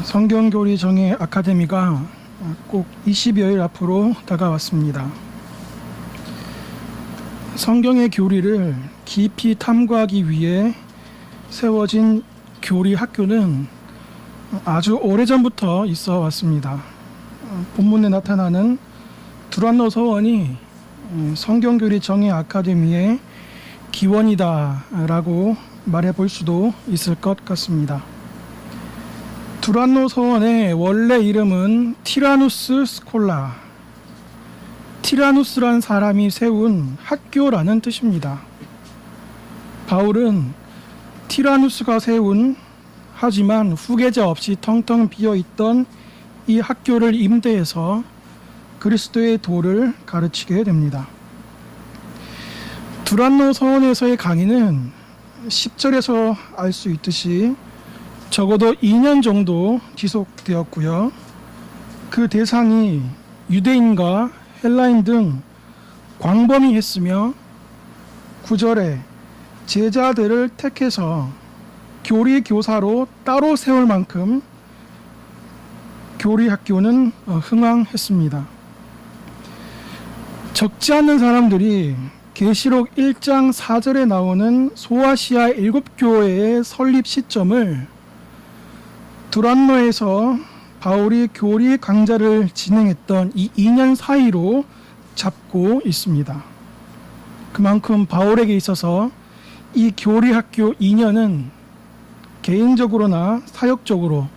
성경교리 정예 아카데미가 꼭 20여일 앞으로 다가왔습니다. 성경의 교리를 깊이 탐구하기 위해 세워진 교리 학교는 아주 오래전부터 있어 왔습니다. 본문에 나타나는 두란노 서원이 성경교리 정예 아카데미의 기원이다라고 말해 볼 수도 있을 것 같습니다. 두란노 서원의 원래 이름은 티라누스 스콜라, 티라누스란 사람이 세운 학교라는 뜻입니다. 바울은 티라누스가 세운 하지만 후계자 없이 텅텅 비어있던 이 학교를 임대해서 그리스도의 도를 가르치게 됩니다. 두란노 서원에서의 강의는 10절에서 알 수 있듯이 적어도 2년 정도 지속되었고요. 그 대상이 유대인과 헬라인 등 광범위했으며 9절에 제자들을 택해서 교리 교사로 따로 세울 만큼 교리 학교는 흥왕했습니다. 적지 않은 사람들이 계시록 1장 4절에 나오는 소아시아 7교회의 설립 시점을 두란노에서 바울이 교리 강좌를 진행했던 이 2년 사이로 잡고 있습니다. 그만큼 바울에게 있어서 이 교리 학교 2년은 개인적으로나 사역적으로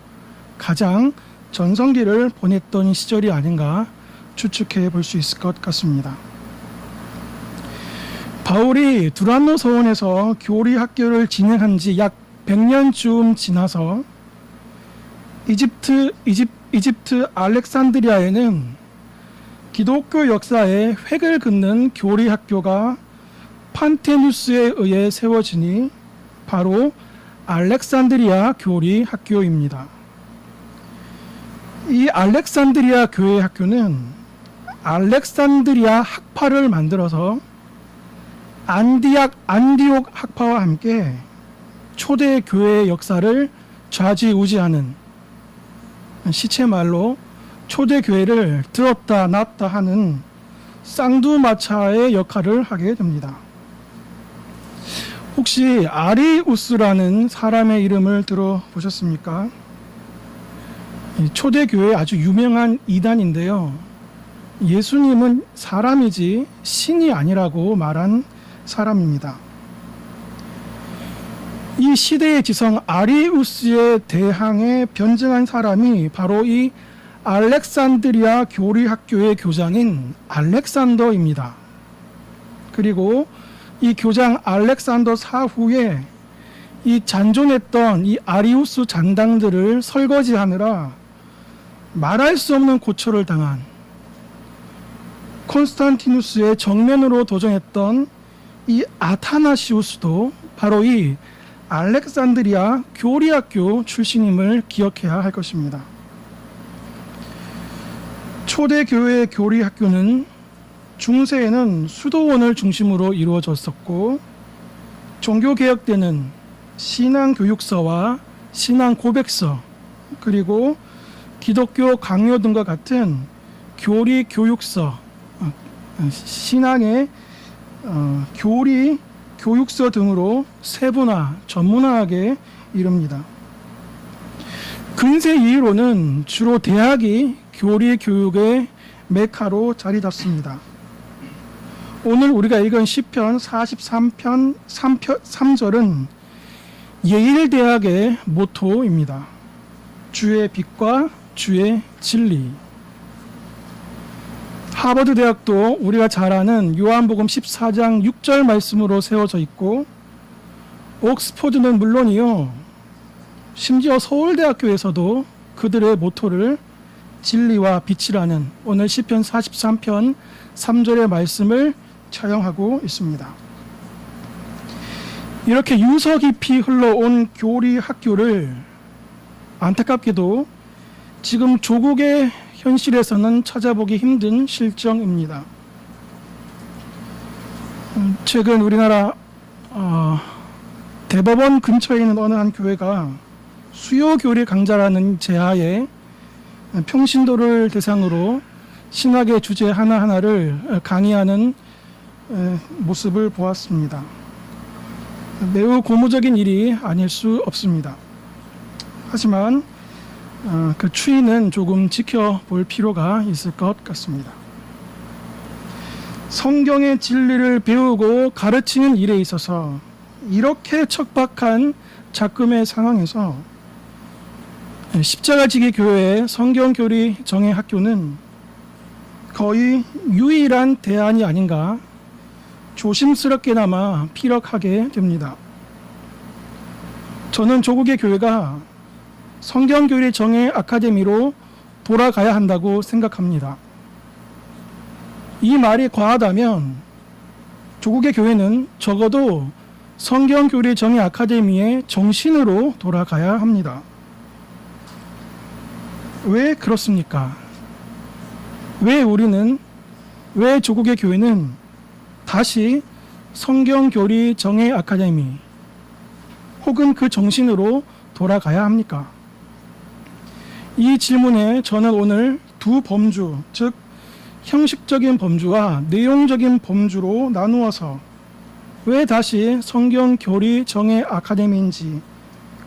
가장 전성기를 보냈던 시절이 아닌가 추측해 볼 수 있을 것 같습니다. 바울이 두란노 서원에서 교리 학교를 진행한 지 약 100년쯤 지나서 이집트 알렉산드리아에는 기독교 역사에 획을 긋는 교리 학교가 판테누스에 의해 세워지니 바로 알렉산드리아 교리 학교입니다. 이 알렉산드리아 교회 학교는 알렉산드리아 학파를 만들어서 안디옥 학파와 함께 초대 교회의 역사를 좌지우지하는 시체말로 초대교회를 들었다 놨다 하는 쌍두마차의 역할을 하게 됩니다. 혹시 아리우스라는 사람의 이름을 들어보셨습니까? 초대교회 아주 유명한 이단인데요. 예수님은 사람이지 신이 아니라고 말한 사람입니다. 이 시대의 지성 아리우스에 대항해 변증한 사람이 바로 이 알렉산드리아 교리학교의 교장인 알렉산더입니다. 그리고 이 교장 알렉산더 사후에 이 잔존했던 이 아리우스 잔당들을 설거지하느라 말할 수 없는 고초를 당한 콘스탄티누스의 정면으로 도전했던 이 아타나시우스도 바로 이 알렉산드리아 교리학교 출신임을 기억해야 할 것입니다. 초대교회 교리학교는 중세에는 수도원을 중심으로 이루어졌었고 종교개혁 때는 신앙교육서와 신앙고백서 그리고 기독교 강요 등과 같은 교리 교육서, 신앙의 교리 교육서 등으로 세분화, 전문화하게 이릅니다. 근세 이후로는 주로 대학이 교리 교육의 메카로 자리 잡습니다. 오늘 우리가 읽은 시편 43편 3절은 예일대학의 모토입니다. 주의 빛과 주의 진리. 하버드 대학도 우리가 잘 아는 요한복음 14장 6절 말씀으로 세워져 있고 옥스퍼드는 물론이요 심지어 서울대학교에서도 그들의 모토를 진리와 빛이라는 오늘 시편 43편 3절의 말씀을 차용하고 있습니다. 이렇게 유서 깊이 흘러온 교리 학교를 안타깝게도 지금 조국의 현실에서는 찾아보기 힘든 실정입니다. 최근 우리나라 대법원 근처에 있는 어느 한 교회가 수요 교리 강좌라는 제하에 평신도를 대상으로 신학의 주제 하나하나를 강의하는 모습을 보았습니다. 매우 고무적인 일이 아닐 수 없습니다. 하지만 그 추이는 조금 지켜볼 필요가 있을 것 같습니다. 성경의 진리를 배우고 가르치는 일에 있어서 이렇게 척박한 작금의 상황에서 십자가지기 교회의 성경교리 정예학교는 거의 유일한 대안이 아닌가 조심스럽게나마 피력하게 됩니다. 저는 조국의 교회가 성경교리 정예 아카데미로 돌아가야 한다고 생각합니다. 이 말이 과하다면 조국의 교회는 적어도 성경교리 정예 아카데미의 정신으로 돌아가야 합니다. 왜 그렇습니까? 왜 조국의 교회는 다시 성경교리 정예 아카데미 혹은 그 정신으로 돌아가야 합니까? 이 질문에 저는 오늘 두 범주, 즉 형식적인 범주와 내용적인 범주로 나누어서 왜 다시 성경교리 정예 아카데미인지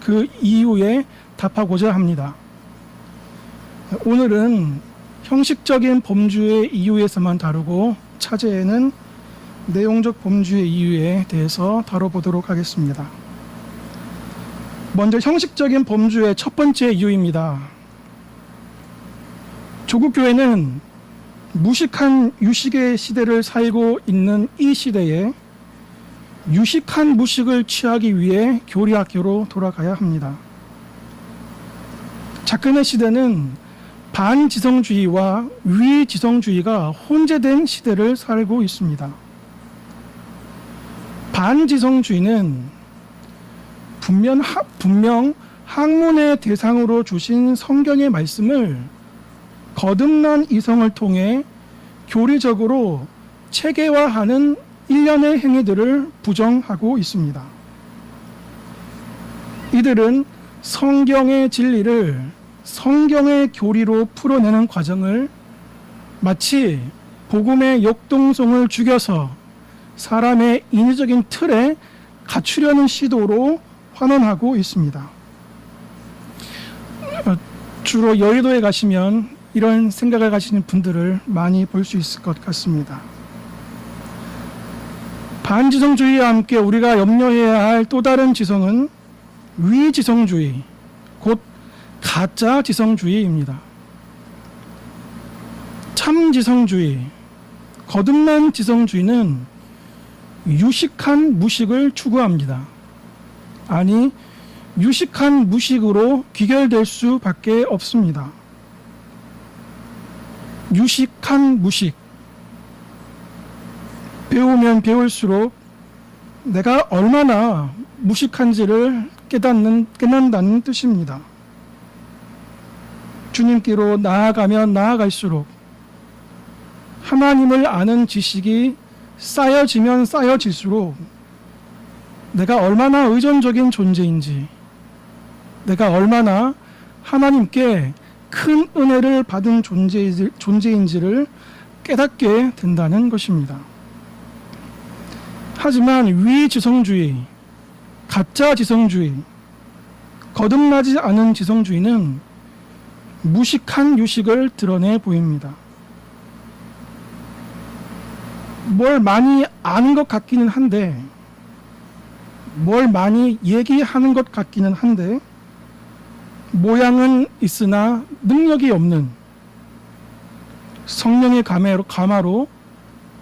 그 이유에 답하고자 합니다. 오늘은 형식적인 범주의 이유에서만 다루고 차제에는 내용적 범주의 이유에 대해서 다뤄보도록 하겠습니다. 먼저 형식적인 범주의 첫 번째 이유입니다. 조국교회는 무식한 유식의 시대를 살고 있는 이 시대에 유식한 무식을 취하기 위해 교리학교로 돌아가야 합니다. 작금의 시대는 반지성주의와 위지성주의가 혼재된 시대를 살고 있습니다. 반지성주의는 분명 학문의 대상으로 주신 성경의 말씀을 거듭난 이성을 통해 교리적으로 체계화하는 일련의 행위들을 부정하고 있습니다. 이들은 성경의 진리를 성경의 교리로 풀어내는 과정을 마치 복음의 역동성을 죽여서 사람의 인위적인 틀에 갖추려는 시도로 환원하고 있습니다. 주로 여의도에 가시면 이런 생각을 가지는 분들을 많이 볼 수 있을 것 같습니다. 반지성주의와 함께 우리가 염려해야 할 또 다른 지성은 위지성주의, 곧 가짜 지성주의입니다. 참지성주의, 거듭난 지성주의는 유식한 무식을 추구합니다. 아니, 유식한 무식으로 귀결될 수밖에 없습니다. 유식한 무식. 배우면 배울수록 내가 얼마나 무식한지를 깨닫는다는 뜻입니다. 주님께로 나아가면 나아갈수록 하나님을 아는 지식이 쌓여지면 쌓여질수록 내가 얼마나 의존적인 존재인지, 내가 얼마나 하나님께 큰 은혜를 받은 존재인지를 깨닫게 된다는 것입니다. 하지만 위지성주의, 가짜 지성주의, 거듭나지 않은 지성주의는 무식한 유식을 드러내 보입니다. 뭘 많이 아는 것 같기는 한데, 뭘 많이 얘기하는 것 같기는 한데, 모양은 있으나 능력이 없는 성령의 감화로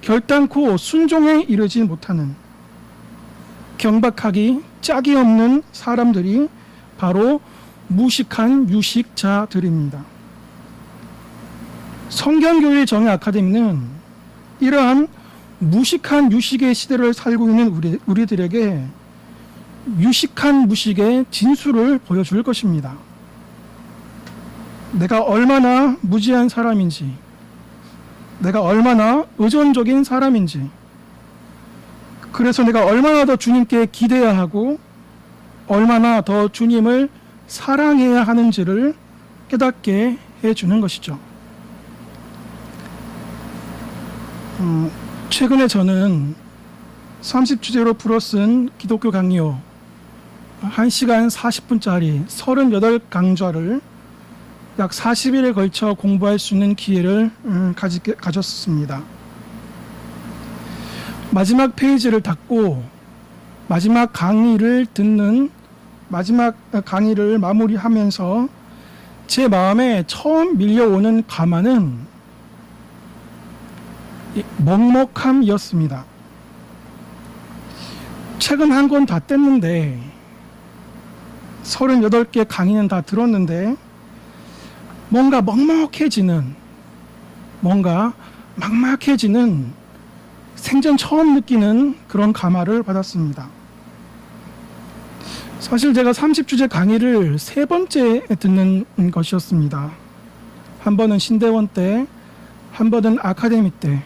결단코 순종에 이르지 못하는 경박하기 짝이 없는 사람들이 바로 무식한 유식자들입니다. 성경교리 정예 아카데미는 이러한 무식한 유식의 시대를 살고 있는 우리들에게 유식한 무식의 진수를 보여줄 것입니다. 내가 얼마나 무지한 사람인지, 내가 얼마나 의존적인 사람인지, 그래서 내가 얼마나 더 주님께 기대야 하고 얼마나 더 주님을 사랑해야 하는지를 깨닫게 해주는 것이죠. 최근에 저는 30주제로 풀어 쓴 기독교 강요 1시간 40분짜리 38강좌를 약 40일에 걸쳐 공부할 수 있는 기회를 가졌습니다. 마지막 페이지를 닫고 마지막 강의를 마무리하면서 제 마음에 처음 밀려오는 감화는 먹먹함이었습니다. 책은 한 권 다 뗐는데 38개 강의는 다 들었는데 뭔가 먹먹해지는, 뭔가 막막해지는, 생전 처음 느끼는 그런 감화를 받았습니다. 사실 제가 30주제 강의를 3번째 듣는 것이었습니다. 한 번은 신대원 때, 한 번은 아카데미 때,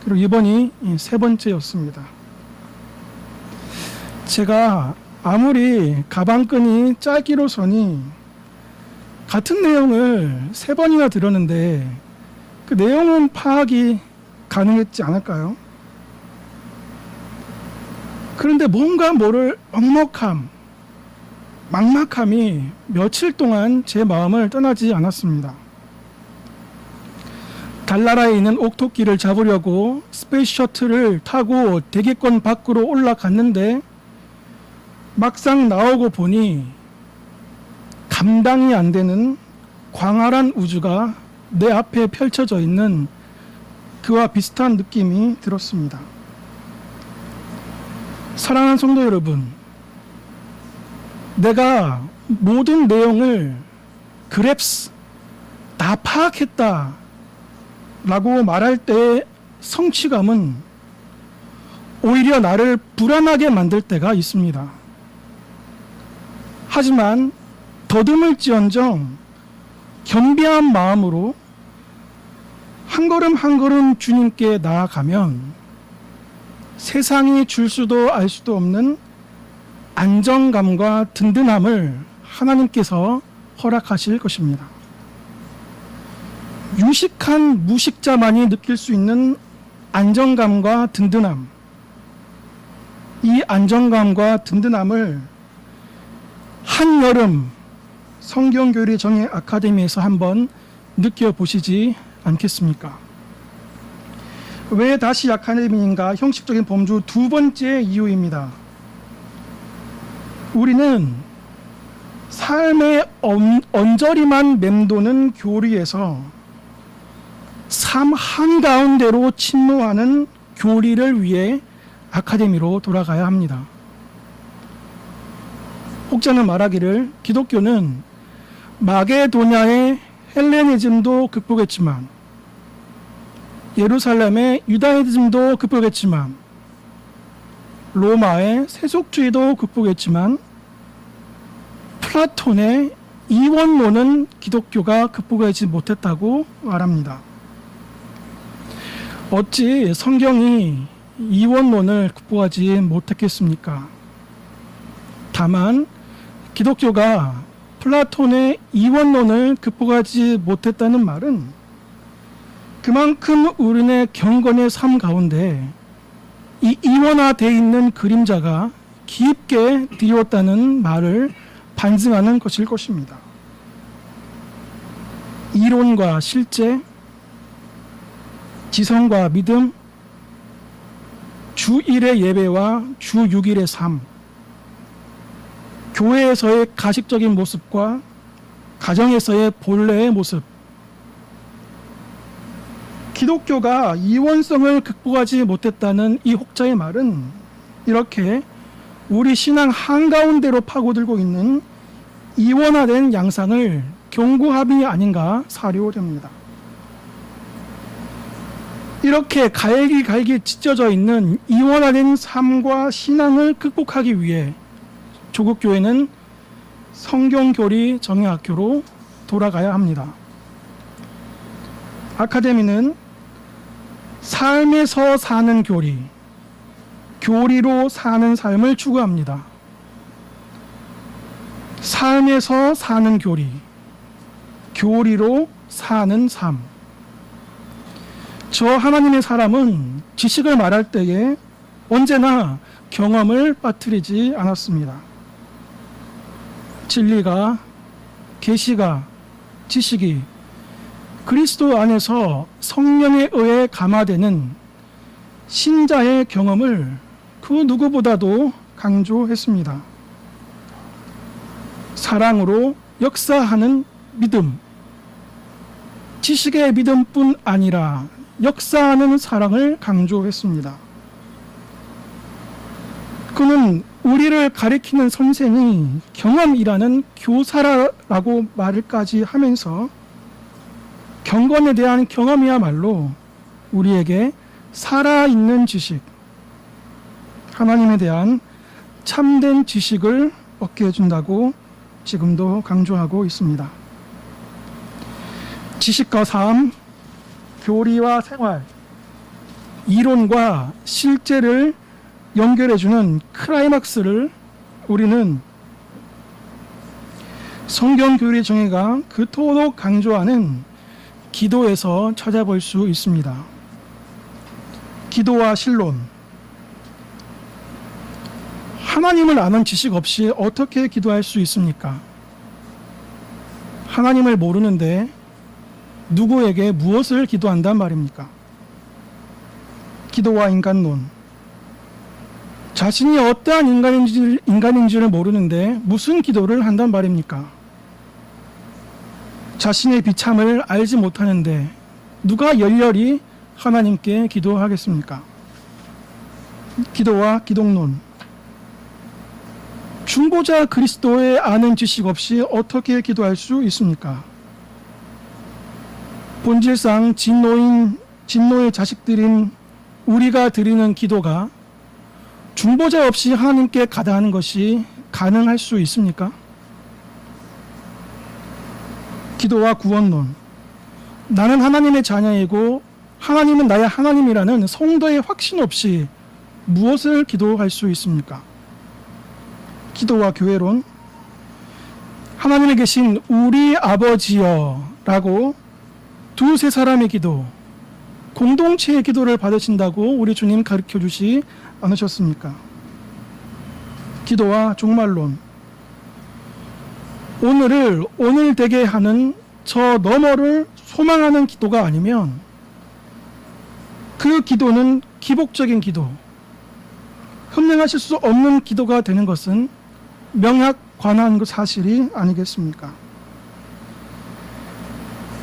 그리고 이번이 3번째였습니다. 제가 아무리 가방끈이 짧기로서니 같은 내용을 3번이나 들었는데 그 내용은 파악이 가능했지 않을까요? 그런데 뭔가 모를 막막함이 며칠 동안 제 마음을 떠나지 않았습니다. 달나라에 있는 옥토끼를 잡으려고 스페이스 셔틀을 타고 대기권 밖으로 올라갔는데 막상 나오고 보니 감당이 안 되는 광활한 우주가 내 앞에 펼쳐져 있는 그와 비슷한 느낌이 들었습니다. 사랑하는 성도 여러분, 내가 모든 내용을 그랩스 다 파악했다 라고 말할 때의 성취감은 오히려 나를 불안하게 만들 때가 있습니다. 하지만 더듬을지언정 겸비한 마음으로 한 걸음 한 걸음 주님께 나아가면 세상이 줄 수도 알 수도 없는 안정감과 든든함을 하나님께서 허락하실 것입니다. 유식한 무식자만이 느낄 수 있는 안정감과 든든함, 이 안정감과 든든함을 한여름 성경교리 정예 아카데미에서 한번 느껴보시지 않겠습니까? 왜 다시 아카데미인가? 형식적인 범주 2번째 이유입니다. 우리는 삶의 언저리만 맴도는 교리에서 삶 한가운데로 침몰하는 교리를 위해 아카데미로 돌아가야 합니다. 혹자는 말하기를 기독교는 마게도냐의 헬레니즘도 극복했지만 예루살렘의 유다이즘도 극복했지만 로마의 세속주의도 극복했지만 플라톤의 이원론은 기독교가 극복하지 못했다고 말합니다. 어찌 성경이 이원론을 극복하지 못했겠습니까? 다만 기독교가 플라톤의 이원론을 극복하지 못했다는 말은 그만큼 우리네 경건의 삶 가운데 이 이원화되어 있는 그림자가 깊게 드리웠다는 말을 반증하는 것일 것입니다. 이론과 실제, 지성과 믿음, 주 1의 예배와 주 6일의 삶, 교회에서의 가식적인 모습과 가정에서의 본래의 모습, 기독교가 이원성을 극복하지 못했다는 이 혹자의 말은 이렇게 우리 신앙 한가운데로 파고들고 있는 이원화된 양상을 경고함이 아닌가 사료됩니다. 이렇게 갈기갈기 찢어져 있는 이원화된 삶과 신앙을 극복하기 위해 조국교회는 성경교리 정예학교로 돌아가야 합니다. 아카데미는 삶에서 사는 교리, 교리로 사는 삶을 추구합니다. 삶에서 사는 교리, 교리로 사는 삶. 저 하나님의 사람은 지식을 말할 때에 언제나 경험을 빠뜨리지 않았습니다. 진리가, 계시가, 지식이 그리스도 안에서 성령에 의해 감화되는 신자의 경험을 그 누구보다도 강조했습니다. 사랑으로 역사하는 믿음, 지식의 믿음뿐 아니라 역사하는 사랑을 강조했습니다. 그는 우리를 가리키는 선생이 경험이라는 교사라고 말을까지 하면서 경건에 대한 경험이야말로 우리에게 살아있는 지식, 하나님에 대한 참된 지식을 얻게 해준다고 지금도 강조하고 있습니다. 지식과 삶, 교리와 생활, 이론과 실제를 연결해주는 클라이막스를 우리는 성경교리 정의가 그토록 강조하는 기도에서 찾아볼 수 있습니다. 기도와 신론. 하나님을 아는 지식 없이 어떻게 기도할 수 있습니까? 하나님을 모르는데 누구에게 무엇을 기도한단 말입니까? 기도와 인간론. 자신이 어떠한 인간인지를 모르는데 무슨 기도를 한단 말입니까? 자신의 비참을 알지 못하는데 누가 열렬히 하나님께 기도하겠습니까? 기도와 기독론. 중보자 그리스도의 아는 지식 없이 어떻게 기도할 수 있습니까? 본질상 진노의 자식들인 우리가 드리는 기도가 중보자 없이 하나님께 가다하는 것이 가능할 수 있습니까? 기도와 구원론. 나는 하나님의 자녀이고 하나님은 나의 하나님이라는 성도의 확신 없이 무엇을 기도할 수 있습니까? 기도와 교회론. 하나님에 계신 우리 아버지여 라고 두세 사람의 기도, 공동체의 기도를 받으신다고 우리 주님 가르쳐 주시 않으셨습니까? 기도와 종말론. 오늘을 오늘 되게 하는 저 너머를 소망하는 기도가 아니면 그 기도는 기복적인 기도, 흠령하실 수 없는 기도가 되는 것은 명확관한 그 사실이 아니겠습니까?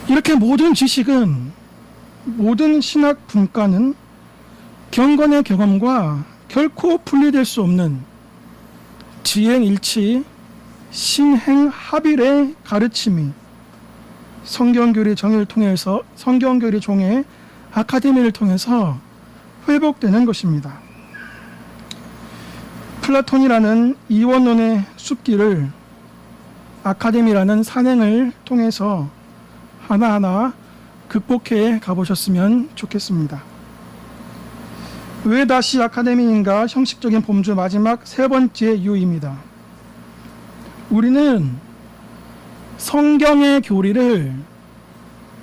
이렇게 모든 지식은, 모든 신학 분과는 경건의 경험과 결코 분리될 수 없는 지행일치, 신행합일의 가르침이 성경교리 정의를 통해서, 성경교리 종의 아카데미를 통해서 회복되는 것입니다. 플라톤이라는 이원론의 숲길을 아카데미라는 산행을 통해서 하나하나 극복해 가보셨으면 좋겠습니다. 왜 다시 아카데미인가? 형식적인 범주 마지막 세 번째 이유입니다. 우리는 성경의 교리를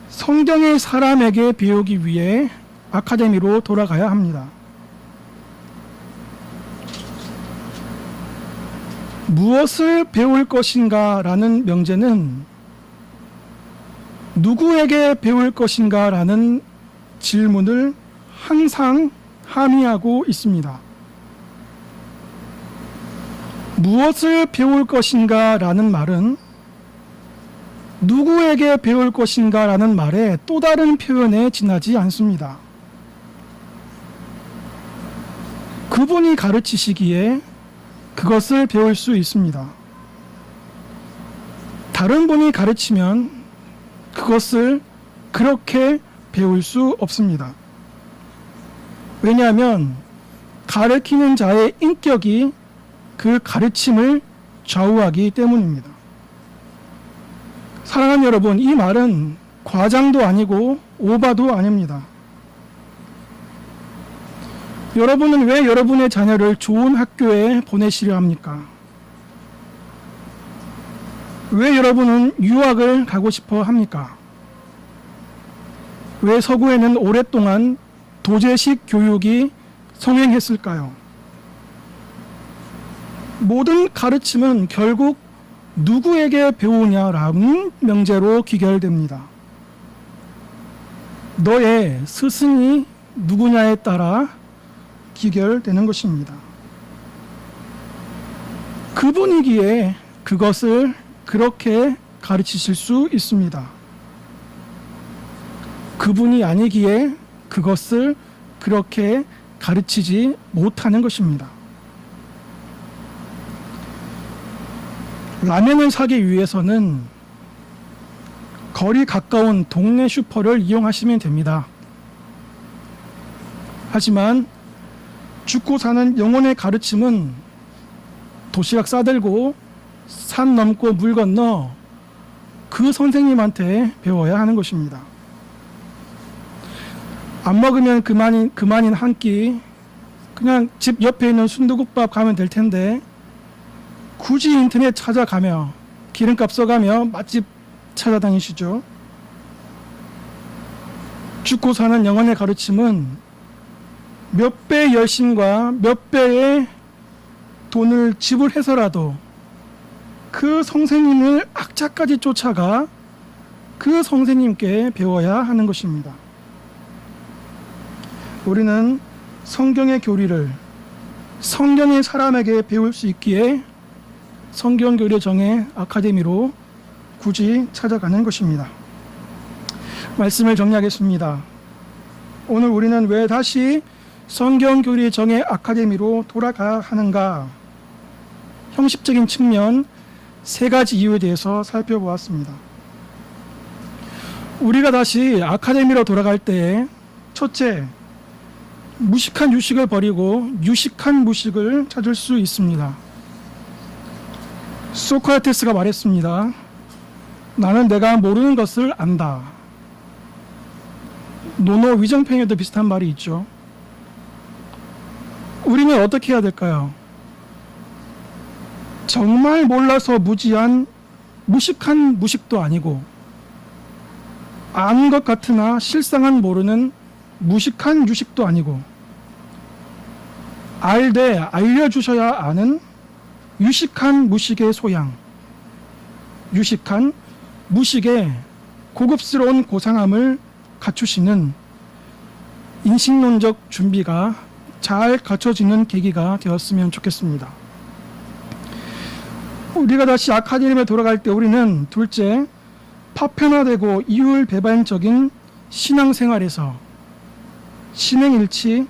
성경의 사람에게 배우기 위해 아카데미로 돌아가야 합니다. 무엇을 배울 것인가 라는 명제는 누구에게 배울 것인가 라는 질문을 항상 함의하고 있습니다. 무엇을 배울 것인가 라는 말은 누구에게 배울 것인가 라는 말에 또 다른 표현에 지나지 않습니다. 그분이 가르치시기에 그것을 배울 수 있습니다. 다른 분이 가르치면 그것을 그렇게 배울 수 없습니다. 왜냐하면 가르치는 자의 인격이 그 가르침을 좌우하기 때문입니다. 사랑하는 여러분, 이 말은 과장도 아니고 오바도 아닙니다. 여러분은 왜 여러분의 자녀를 좋은 학교에 보내시려 합니까? 왜 여러분은 유학을 가고 싶어 합니까? 왜 서구에는 오랫동안 도제식 교육이 성행했을까요? 모든 가르침은 결국 누구에게 배우냐라는 명제로 귀결됩니다. 너의 스승이 누구냐에 따라 귀결되는 것입니다. 그분이기에 그것을 그렇게 가르치실 수 있습니다. 그분이 아니기에 그것을 그렇게 가르치지 못하는 것입니다. 라면을 사기 위해서는 거리 가까운 동네 슈퍼를 이용하시면 됩니다. 하지만 죽고 사는 영혼의 가르침은 도시락 싸들고 산 넘고 물 건너 그 선생님한테 배워야 하는 것입니다. 안 먹으면 그만인 한 끼, 그냥 집 옆에 있는 순두국밥 가면 될 텐데 굳이 인터넷 찾아가며 기름값 써가며 맛집 찾아다니시죠. 죽고 사는 영혼의 가르침은 몇 배의 열심과 몇 배의 돈을 지불해서라도 그 선생님을 악착까지 쫓아가 그 선생님께 배워야 하는 것입니다. 우리는 성경의 교리를 성경의 사람에게 배울 수 있기에 성경교리 정예 아카데미로 굳이 찾아가는 것입니다. 말씀을 정리하겠습니다. 오늘 우리는 왜 다시 성경교리 정예 아카데미로 돌아가야 하는가? 형식적인 측면 세 가지 이유에 대해서 살펴보았습니다. 우리가 다시 아카데미로 돌아갈 때에 첫째, 무식한 유식을 버리고 유식한 무식을 찾을 수 있습니다. 소크라테스가 말했습니다. 나는 내가 모르는 것을 안다. 노노 위정평에도 비슷한 말이 있죠. 우리는 어떻게 해야 될까요? 정말 몰라서 무지한 무식한 무식도 아니고 아는 것 같으나 실상은 모르는 무식한 유식도 아니고 알되 알려주셔야 아는 유식한 무식의 소양, 유식한 무식의 고급스러운 고상함을 갖추시는 인식론적 준비가 잘 갖춰지는 계기가 되었으면 좋겠습니다. 우리가 다시 아카데미에 돌아갈 때 우리는 둘째, 파편화되고 이율배반적인 신앙생활에서 신행일치,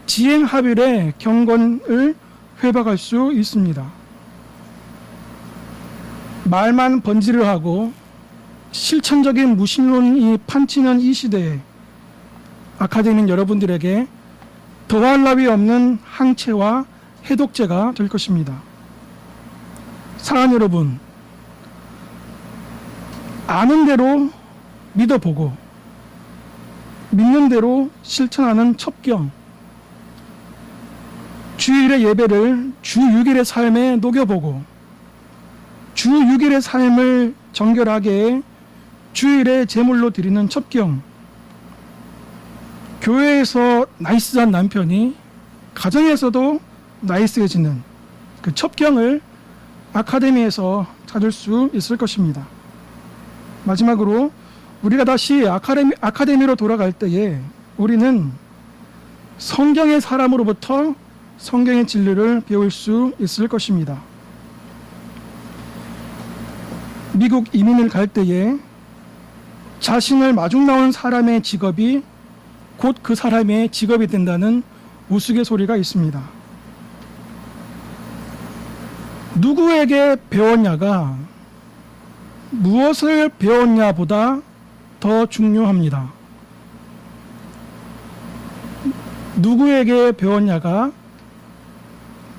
지행합일의 경건을 회복할 수 있습니다. 말만 번지를 하고 실천적인 무신론이 판치는 이 시대에 아카데미는 여러분들에게 더할 나위 없는 항체와 해독제가 될 것입니다. 사랑하는 여러분, 아는 대로 믿어보고 믿는 대로 실천하는 첩경, 주일의 예배를 주 6일의 삶에 녹여보고 주 6일의 삶을 정결하게 주일의 제물로 드리는 첩경, 교회에서 나이스한 남편이 가정에서도 나이스해지는 그 첩경을 아카데미에서 찾을 수 있을 것입니다. 마지막으로 우리가 다시 아카데미로 돌아갈 때에 우리는 성경의 사람으로부터 성경의 진리를 배울 수 있을 것입니다. 미국 이민을 갈 때에 자신을 마중 나온 사람의 직업이 곧 그 사람의 직업이 된다는 우스갯소리가 있습니다. 누구에게 배웠냐가 무엇을 배웠냐보다 더 중요합니다. 누구에게 배웠냐가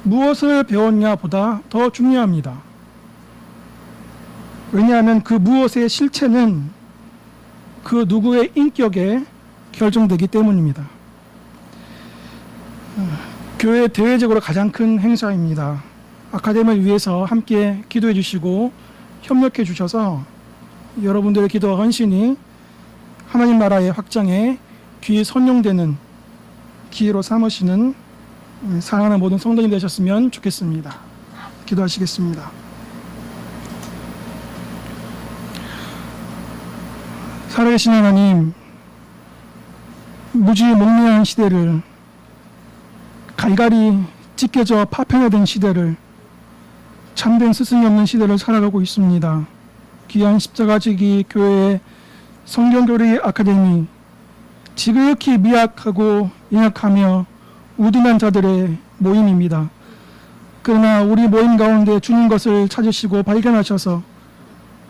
무엇을 배웠냐보다 더 중요합니다. 왜냐하면 그 무엇의 실체는 그 누구의 인격에 결정되기 때문입니다. 교회 대외적으로 가장 큰 행사입니다. 아카데미를 위해서 함께 기도해 주시고 협력해 주셔서 여러분들의 기도와 헌신이 하나님 나라의 확장에 귀히 선용되는 기회로 삼으시는 사랑하는 모든 성도님 되셨으면 좋겠습니다. 기도하시겠습니다. 살아계신 하나님, 무지몽매한 시대를, 갈갈이 찢겨져 파편화된 시대를, 참된 스승이 없는 시대를 살아가고 있습니다. 귀한 십자가지기 교회의 성경교리 아카데미, 지극히 미약하고 연약하며 우둔한 자들의 모임입니다. 그러나 우리 모임 가운데 주님 것을 찾으시고 발견하셔서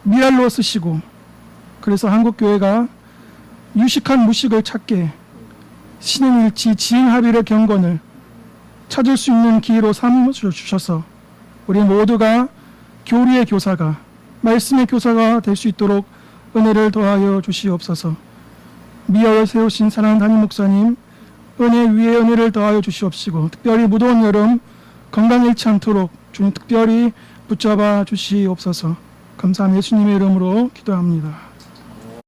미랄로 쓰시고, 그래서 한국교회가 유식한 무식을 찾게 신행일치 지행합의의 경건을 찾을 수 있는 기회로 삼으셔서 우리 모두가 교리의 교사가, 말씀의 교사가 될 수 있도록 은혜를 더하여 주시옵소서. 미화를 세우신 사랑하는 담임 목사님, 은혜 위에 은혜를 더하여 주시옵시고, 특별히 무더운 여름 건강 잃지 않도록 주님 특별히 붙잡아 주시옵소서. 감사합니다. 예수님의 이름으로 기도합니다.